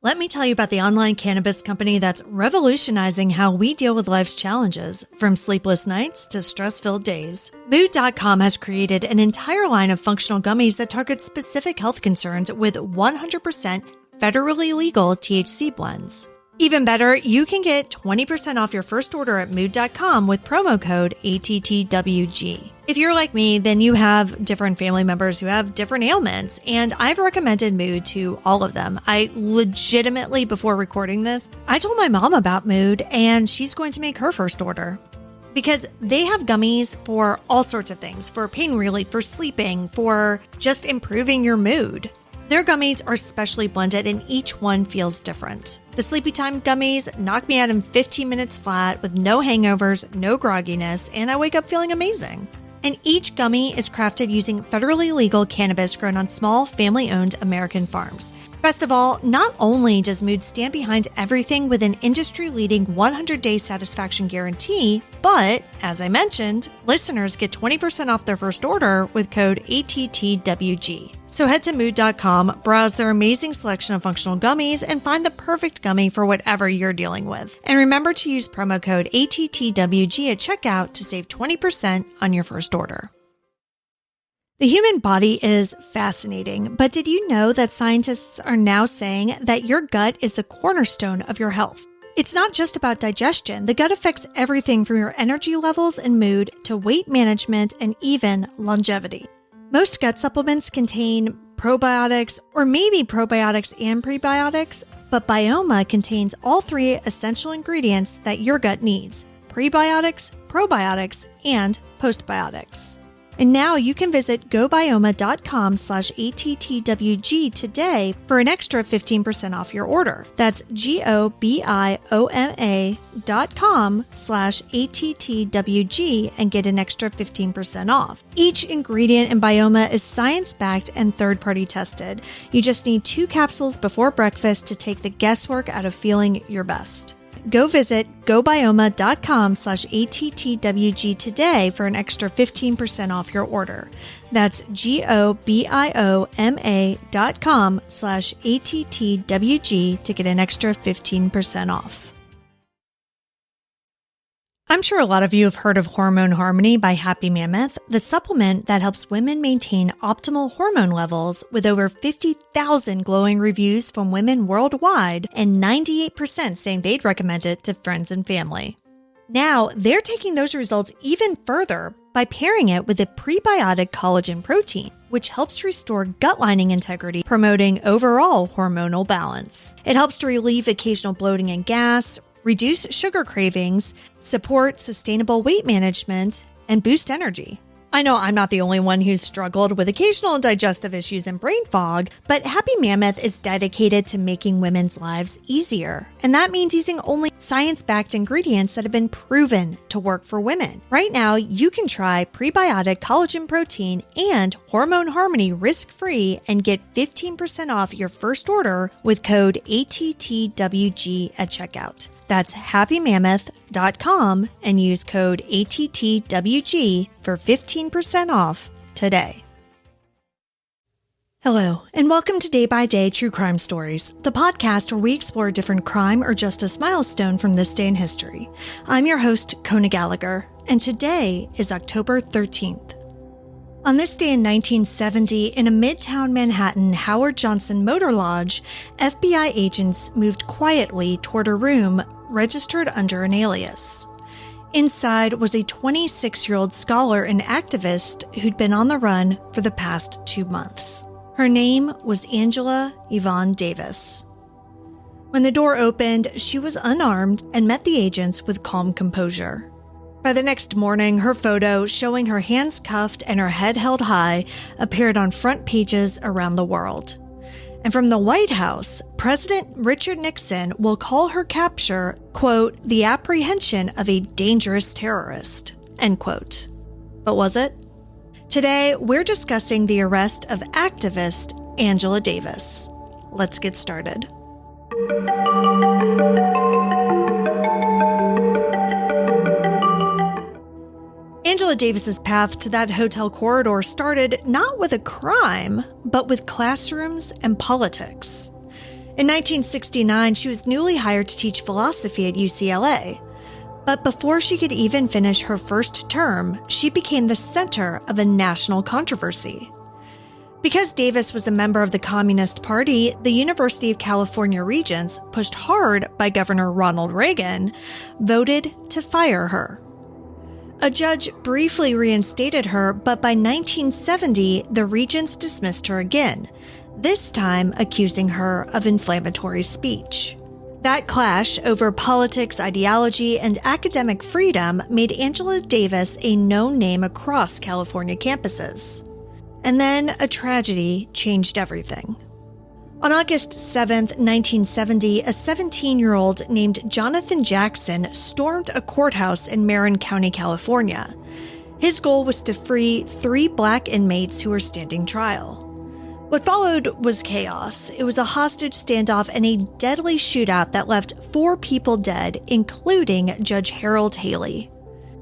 Let me tell you about the online cannabis company that's revolutionizing how we deal with life's challenges, from sleepless nights to stress-filled days. Mood.com has created an entire line of functional gummies that target specific health concerns with 100% federally legal THC blends. Even better, you can get 20% off your first order at Mood.com with promo code ATTWG. If you're like me, then you have different family members who have different ailments, and I've recommended Mood to all of them. I legitimately, before recording this, I told my mom about Mood, and she's going to make her first order. Because they have gummies for all sorts of things, for pain relief, for sleeping, for just improving your mood. Their gummies are specially blended and each one feels different. The Sleepy Time gummies knock me out in 15 minutes flat with no hangovers, no grogginess, and I wake up feeling amazing. And each gummy is crafted using federally legal cannabis grown on small, family-owned American farms. Best of all, not only does Mood stand behind everything with an industry-leading 100-day satisfaction guarantee, but, as I mentioned, listeners get 20% off their first order with code ATTWG. So head to Mood.com, browse their amazing selection of functional gummies, and find the perfect gummy for whatever you're dealing with. And remember to use promo code ATTWG at checkout to save 20% on your first order. The human body is fascinating, but did you know that scientists are now saying that your gut is the cornerstone of your health? It's not just about digestion. The gut affects everything from your energy levels and mood to weight management and even longevity. Most gut supplements contain probiotics or maybe probiotics and prebiotics, but Bioma contains all three essential ingredients that your gut needs: prebiotics, probiotics, and postbiotics. And now you can visit gobioma.com/ATTWG today for an extra 15% off your order. That's GOBIOMA.com/ATTWG and get an extra 15% off. Each ingredient in Bioma is science-backed and third-party tested. You just need 2 capsules before breakfast to take the guesswork out of feeling your best. Go visit gobioma.com/ATTWG today for an extra 15% off your order. That's GOBIOMA.com/ATTWG to get an extra 15% off. I'm sure a lot of you have heard of Hormone Harmony by Happy Mammoth, the supplement that helps women maintain optimal hormone levels, with over 50,000 glowing reviews from women worldwide and 98% saying they'd recommend it to friends and family. Now, they're taking those results even further by pairing it with a prebiotic collagen protein, which helps to restore gut lining integrity, promoting overall hormonal balance. It helps to relieve occasional bloating and gas, reduce sugar cravings, support sustainable weight management, and boost energy. I know I'm not the only one who's struggled with occasional digestive issues and brain fog, but Happy Mammoth is dedicated to making women's lives easier. And that means using only science-backed ingredients that have been proven to work for women. Right now, you can try prebiotic collagen protein and Hormone Harmony risk-free and get 15% off your first order with code ATTWG at checkout. That's happymammoth.com and use code ATTWG for 15% off today. Hello, and welcome to Day by Day True Crime Stories, the podcast where we explore a different crime or justice milestone from this day in history. I'm your host, Kona Gallagher, and today is October 13th. On this day in 1970, in a Midtown Manhattan Howard Johnson Motor Lodge, FBI agents moved quietly toward a room registered under an alias. Inside was a 26-year-old scholar and activist who'd been on the run for the past 2 months. Her name was Angela Yvonne Davis. When the door opened, she was unarmed and met the agents with calm composure. By the next morning, her photo, showing her hands cuffed and her head held high, appeared on front pages around the world. And from the White House, President Richard Nixon will call her capture, quote, the apprehension of a dangerous terrorist, end quote. But was it? Today, we're discussing the arrest of activist Angela Davis. Let's get started. Angela Davis's path to that hotel corridor started not with a crime, but with classrooms and politics. In 1969, she was newly hired to teach philosophy at UCLA. But before she could even finish her first term, she became the center of a national controversy. Because Davis was a member of the Communist Party, the University of California Regents, pushed hard by Governor Ronald Reagan, voted to fire her. A judge briefly reinstated her, but by 1970, the Regents dismissed her again, this time accusing her of inflammatory speech. That clash over politics, ideology, and academic freedom made Angela Davis a known name across California campuses. And then a tragedy changed everything. On August 7, 1970, a 17-year-old named Jonathan Jackson stormed a courthouse in Marin County, California. His goal was to free 3 black inmates who were standing trial. What followed was chaos. It was a hostage standoff and a deadly shootout that left 4 people dead, including Judge Harold Haley.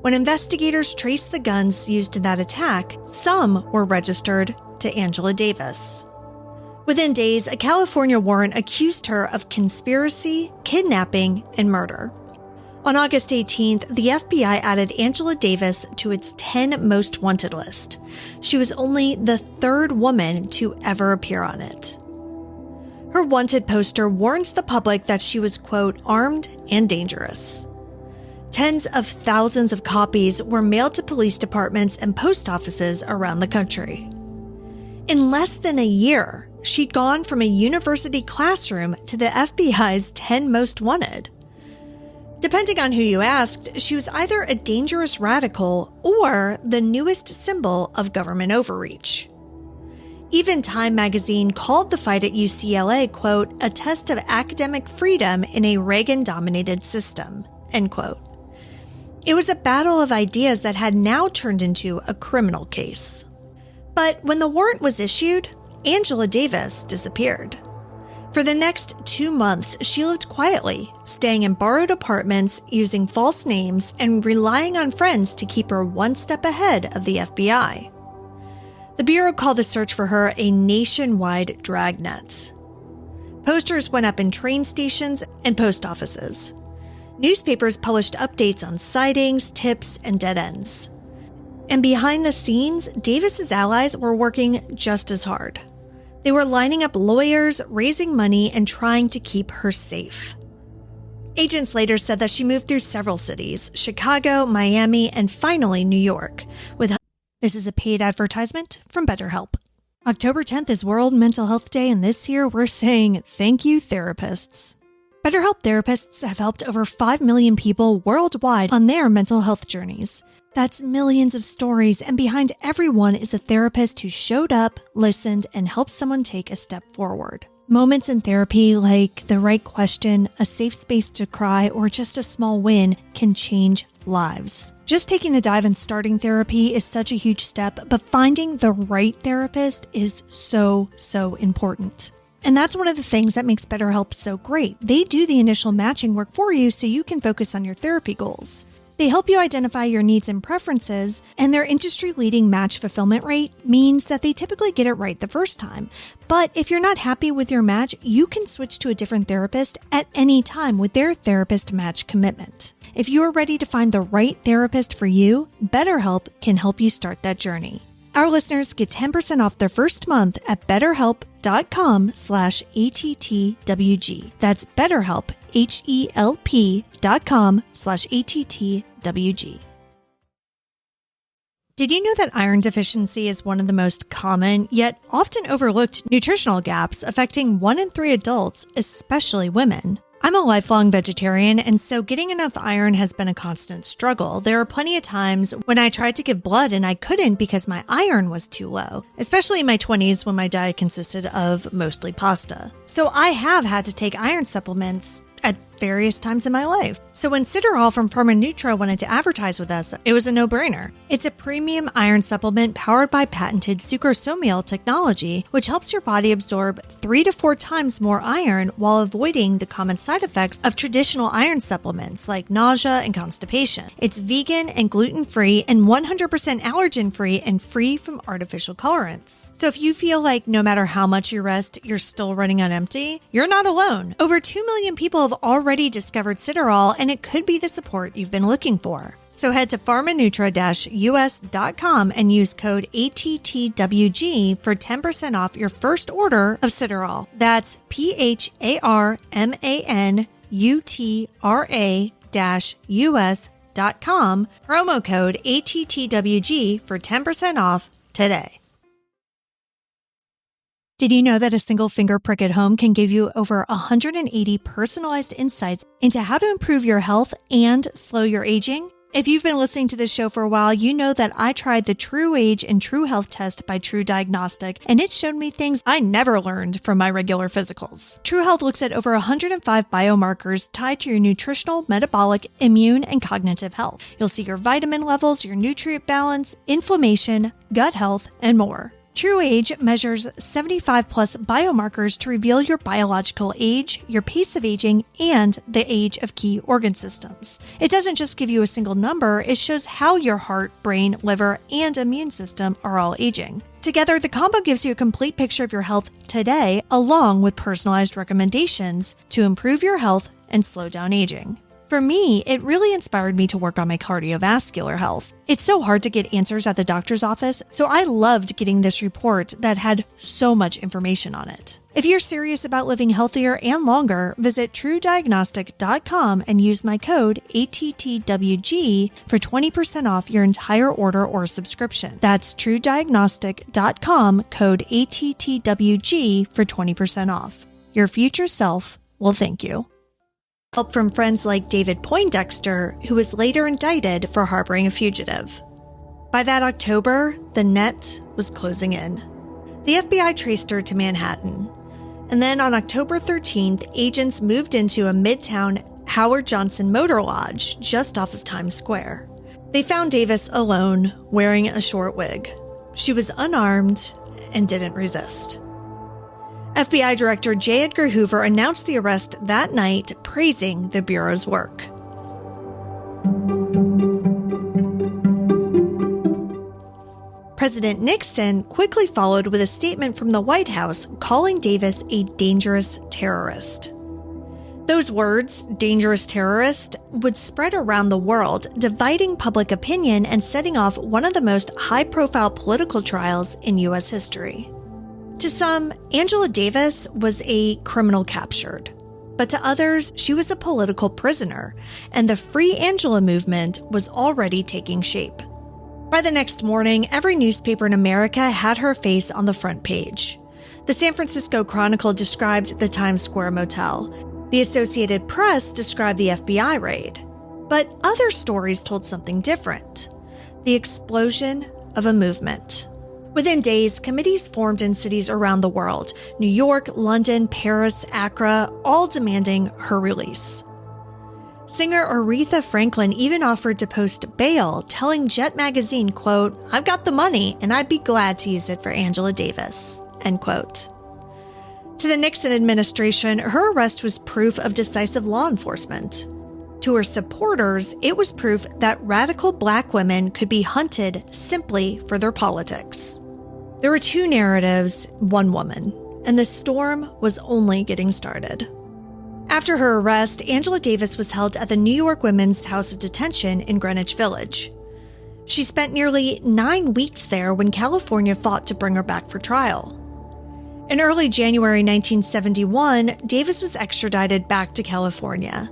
When investigators traced the guns used in that attack, some were registered to Angela Davis. Within days, a California warrant accused her of conspiracy, kidnapping, and murder. On August 18th, the FBI added Angela Davis to its 10 most wanted list. She was only the 3rd woman to ever appear on it. Her wanted poster warns the public that she was, quote, armed and dangerous. Tens of thousands of copies were mailed to police departments and post offices around the country. In less than a year, she'd gone from a university classroom to the FBI's 10 most wanted. Depending on who you asked, she was either a dangerous radical or the newest symbol of government overreach. Even Time magazine called the fight at UCLA, quote, a test of academic freedom in a Reagan-dominated system, end quote. It was a battle of ideas that had now turned into a criminal case. But when the warrant was issued, Angela Davis disappeared. For the next 2 months, she lived quietly, staying in borrowed apartments, using false names, and relying on friends to keep her one step ahead of the FBI. The Bureau called the search for her a nationwide dragnet. Posters went up in train stations and post offices. Newspapers published updates on sightings, tips, and dead ends. And behind the scenes, Davis's allies were working just as hard. They were lining up lawyers, raising money, and trying to keep her safe. Agents later said that she moved through several cities, Chicago, Miami, and finally New York. This is a paid advertisement from BetterHelp. October 10th is World Mental Health Day, and this year we're saying thank you, therapists. BetterHelp therapists have helped over 5 million people worldwide on their mental health journeys. That's millions of stories, and behind everyone is a therapist who showed up, listened, and helped someone take a step forward. Moments in therapy like the right question, a safe space to cry, or just a small win can change lives. Just taking the dive and starting therapy is such a huge step, but finding the right therapist is so important. And that's one of the things that makes BetterHelp so great. They do the initial matching work for you so you can focus on your therapy goals. They help you identify your needs and preferences, and their industry-leading match fulfillment rate means that they typically get it right the first time. But if you're not happy with your match, you can switch to a different therapist at any time with their therapist match commitment. If you're ready to find the right therapist for you, BetterHelp can help you start that journey. Our listeners get 10% off their first month at BetterHelp.com/ATTWG. That's BetterHelp, HELP.com/ATTWG. Did you know that iron deficiency is one of the most common, yet often overlooked nutritional gaps affecting 1 in 3 adults, especially women? I'm a lifelong vegetarian, and so getting enough iron has been a constant struggle. There are plenty of times when I tried to give blood and I couldn't because my iron was too low, especially in my 20s when my diet consisted of mostly pasta. So I have had to take iron supplements at various times in my life. So when Ciderol from Pharmanutra wanted to advertise with us, it was a no-brainer. It's a premium iron supplement powered by patented sucrosomial technology, which helps your body absorb 3 to 4 times more iron while avoiding the common side effects of traditional iron supplements like nausea and constipation. It's vegan and gluten-free and 100% allergen-free and free from artificial colorants. So if you feel like no matter how much you rest, you're still running on empty, you're not alone. Over 2 million people have already discovered Ciderol, and it could be the support you've been looking for. So head to pharmanutra-us.com and use code ATTWG for 10% off your first order of Ciderol. That's PHARMANUTRA-US.com, promo code ATTWG for 10% off today. Did you know that a single finger prick at home can give you over 180 personalized insights into how to improve your health and slow your aging? If you've been listening to this show for a while, you know that I tried the True Age and True Health test by True Diagnostic, and it showed me things I never learned from my regular physicals. True Health looks at over 105 biomarkers tied to your nutritional, metabolic, immune, and cognitive health. You'll see your vitamin levels, your nutrient balance, inflammation, gut health, and more. True Age measures 75 plus biomarkers to reveal your biological age, your pace of aging, and the age of key organ systems. It doesn't just give you a single number, it shows how your heart, brain, liver, and immune system are all aging. Together, the combo gives you a complete picture of your health today, along with personalized recommendations to improve your health and slow down aging. For me, it really inspired me to work on my cardiovascular health. It's so hard to get answers at the doctor's office, so I loved getting this report that had so much information on it. If you're serious about living healthier and longer, visit TrueDiagnostic.com and use my code ATTWG for 20% off your entire order or subscription. That's TrueDiagnostic.com, code ATTWG for 20% off. Your future self will thank you. Help from friends like David Poindexter, who was later indicted for harboring a fugitive. By that October, the net was closing in. The FBI traced her to Manhattan. And then on October 13th, agents moved into a Midtown Howard Johnson Motor Lodge just off of Times Square. They found Davis alone, wearing a short wig. She was unarmed and didn't resist. FBI Director J. Edgar Hoover announced the arrest that night, praising the Bureau's work. President Nixon quickly followed with a statement from the White House calling Davis a dangerous terrorist. Those words, dangerous terrorist, would spread around the world, dividing public opinion and setting off one of the most high-profile political trials in U.S. history. To some, Angela Davis was a criminal captured, but to others, she was a political prisoner, and the Free Angela movement was already taking shape. By the next morning, every newspaper in America had her face on the front page. The San Francisco Chronicle described the Times Square motel. The Associated Press described the FBI raid. But other stories told something different: the explosion of a movement. Within days, committees formed in cities around the world: New York, London, Paris, Accra, all demanding her release. Singer Aretha Franklin even offered to post bail, telling Jet magazine, quote, "I've got the money and I'd be glad to use it for Angela Davis," end quote. To the Nixon administration, her arrest was proof of decisive law enforcement. To her supporters, it was proof that radical Black women could be hunted simply for their politics. There were two narratives, one woman, and the storm was only getting started. After her arrest, Angela Davis was held at the New York Women's House of Detention in Greenwich Village. She spent nearly 9 weeks there when California fought to bring her back for trial. In early January 1971, Davis was extradited back to California.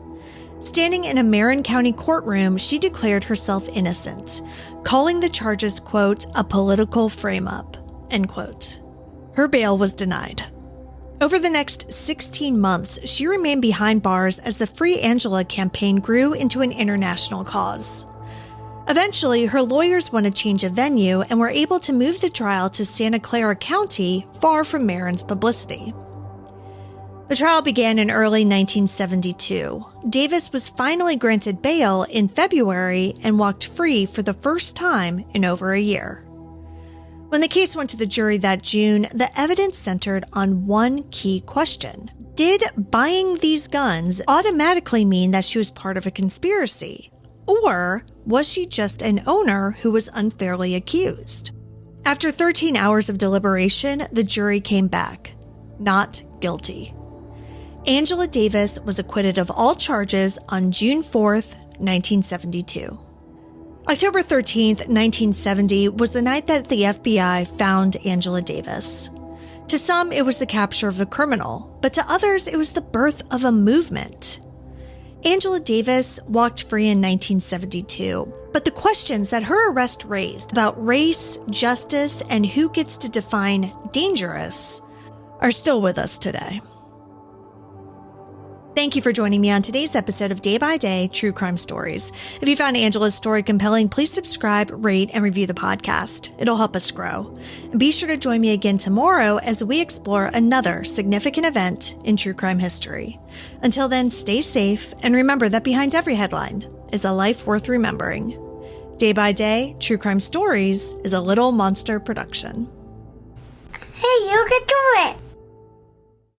Standing in a Marin County courtroom, she declared herself innocent, calling the charges, quote, "a political frame-up," end quote. Her bail was denied. Over the next 16 months, she remained behind bars as the Free Angela campaign grew into an international cause. Eventually, her lawyers won a change of venue and were able to move the trial to Santa Clara County, far from Marin's publicity. The trial began in early 1972. Davis was finally granted bail in February and walked free for the first time in over a year. When the case went to the jury that June, the evidence centered on one key question. Did buying these guns automatically mean that she was part of a conspiracy? Or was she just an owner who was unfairly accused? After 13 hours of deliberation, the jury came back. Not guilty. Angela Davis was acquitted of all charges on June 4th, 1972. October 13th, 1970 was the night that the FBI found Angela Davis. To some, it was the capture of a criminal, but to others, it was the birth of a movement. Angela Davis walked free in 1972, but the questions that her arrest raised about race, justice, and who gets to define dangerous are still with us today. Thank you for joining me on today's episode of Day by Day True Crime Stories. If you found Angela's story compelling, please subscribe, rate, and review the podcast. It'll help us grow. And be sure to join me again tomorrow as we explore another significant event in true crime history. Until then, stay safe and remember that behind every headline is a life worth remembering. Day by Day True Crime Stories is a Little Monster production. Hey, you can do it!